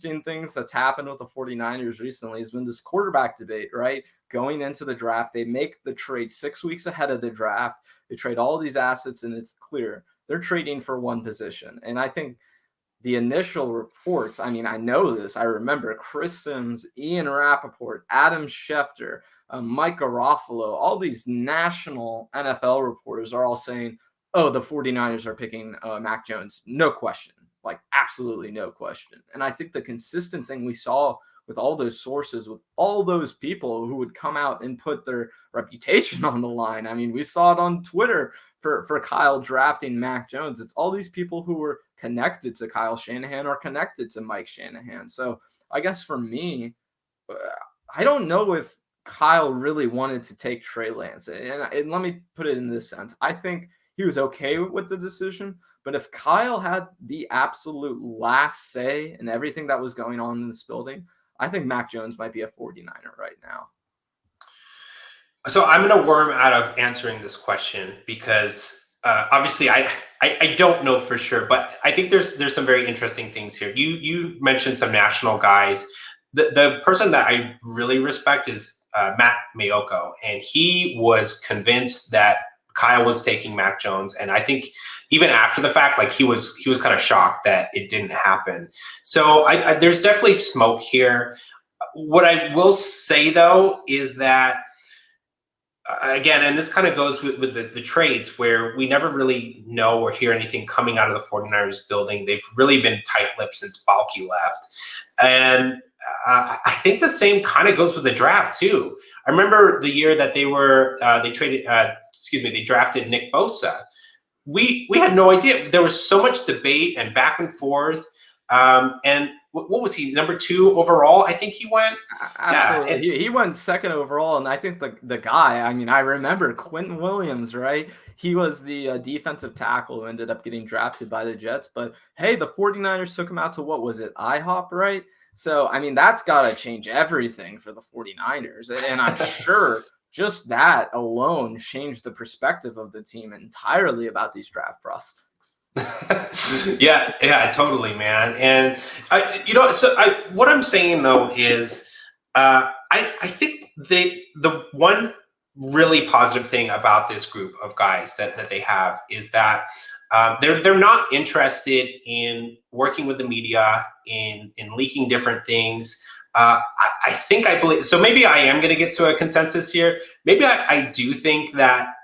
things that's happened with the 49ers recently has been this quarterback debate, right? Going into the draft, they make the trade 6 weeks ahead of the draft. They trade all these assets, and it's clear they're trading for one position. And I think the initial reports, I mean, I know this. I remember Chris Sims, Ian Rappaport, Adam Schefter, Mike Garofalo, all these national NFL reporters are all saying, oh, the 49ers are picking Mac Jones. No question. Like, absolutely no question. And I think the consistent thing we saw with all those sources, with all those people who would come out and put their reputation on the line. I mean, we saw it on Twitter for Kyle drafting Mac Jones. It's all these people who were connected to Kyle Shanahan or connected to Mike Shanahan. So I guess for me, I don't know if Kyle really wanted to take Trey Lance. And let me put it in this sense. I think he was okay with the decision, but if Kyle had the absolute last say in everything that was going on in this building, I think Mac Jones might be a 49er right now. So I'm going to worm out of answering this question because obviously I don't know for sure, but I think there's some very interesting things here. You mentioned some national guys. The person that I really respect is Matt Mayoko, and he was convinced that Kyle was taking Mac Jones, and I think even after the fact, like he was kind of shocked that it didn't happen. So there's definitely smoke here. What I will say though is that again, and this kind of goes with the trades where we never really know or hear anything coming out of the 49ers building. They've really been tight-lipped since Balky left. And I think the same kind of goes with the draft too. I remember the year that they drafted Nick Bosa. We had no idea. There was so much debate and back and forth. And what was he, number 2 overall? I think he went. Absolutely. Yeah, he went 2nd overall. And I think the guy, I mean, I remember Quentin Williams, right? He was the defensive tackle who ended up getting drafted by the Jets. But hey, the 49ers took him out to, what was it, IHOP, right? So, I mean, that's got to change everything for the 49ers. And I'm sure just that alone changed the perspective of the team entirely about these draft prospects. Yeah, totally, man. And what I'm saying though is, I think the one really positive thing about this group of guys that they have is that they're not interested in working with the media, in leaking different things. I believe so. Maybe I am going to get to a consensus here. Maybe I do think that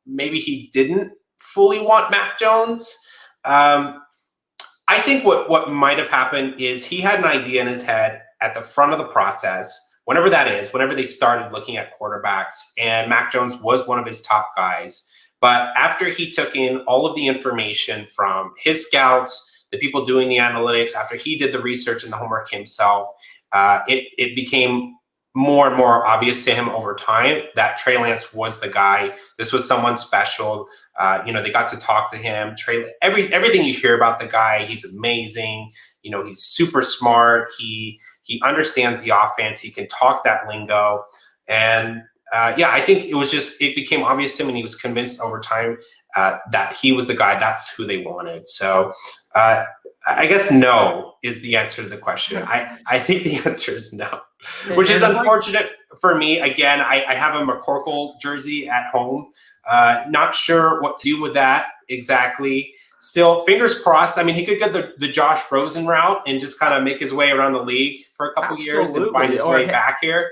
maybe he didn't fully want Mac Jones. I think what might have happened is he had an idea in his head at the front of the process, whenever they started looking at quarterbacks, and Mac Jones was one of his top guys. But after he took in all of the information from his scouts, the people doing the analytics, after he did the research and the homework himself, it became more and more obvious to him over time that Trey Lance was the guy. This was someone special. They got to talk to him. Everything you hear about the guy, he's amazing. He's super smart. He understands the offense. He can talk that lingo. And I think it became obvious to him, and he was convinced over time that he was the guy. That's who they wanted. So I guess no is the answer to the question. I think the answer is no, which is unfortunate for me. Again, I have a McCorkle jersey at home. Not sure what to do with that exactly. Still, fingers crossed. I mean, he could get the Josh Rosen route and just kind of make his way around the league for a couple years and find his way back here.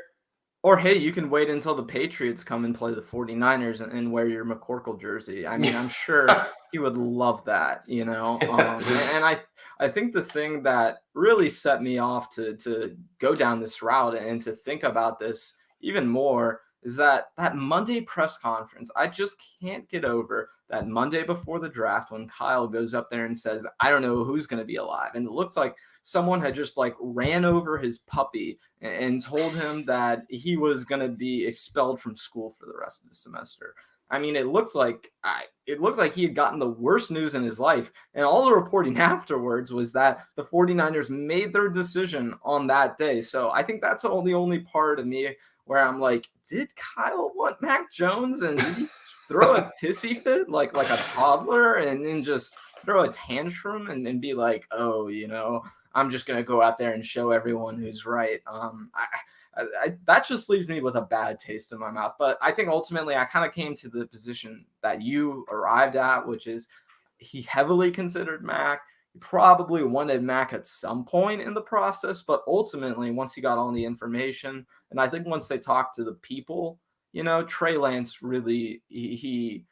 Or, hey, you can wait until the Patriots come and play the 49ers and wear your McCorkle jersey. I mean, I'm sure he would love that, And I think the thing that really set me off to go down this route and to think about this even more is that Monday press conference. I just can't get over that Monday before the draft when Kyle goes up there and says, I don't know who's going to be alive. And it looked like someone had just ran over his puppy and told him that he was going to be expelled from school for the rest of the semester. I mean, it looks like he had gotten the worst news in his life. And all the reporting afterwards was that the 49ers made their decision on that day. So I think that's the only part of me where I'm like, did Kyle want Mac Jones? And did he throw a tissy fit like a toddler and then just throw a tantrum and be like, oh, I'm just going to go out there and show everyone who's right. That just leaves me with a bad taste in my mouth. But I think ultimately I kind of came to the position that you arrived at, which is he heavily considered Mac. He probably wanted Mac at some point in the process, but ultimately, once he got all the information, and I think once they talked to the people, Trey Lance really he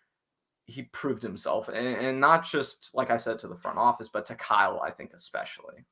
proved himself, and not just like I said to the front office, but to Kyle, I think especially.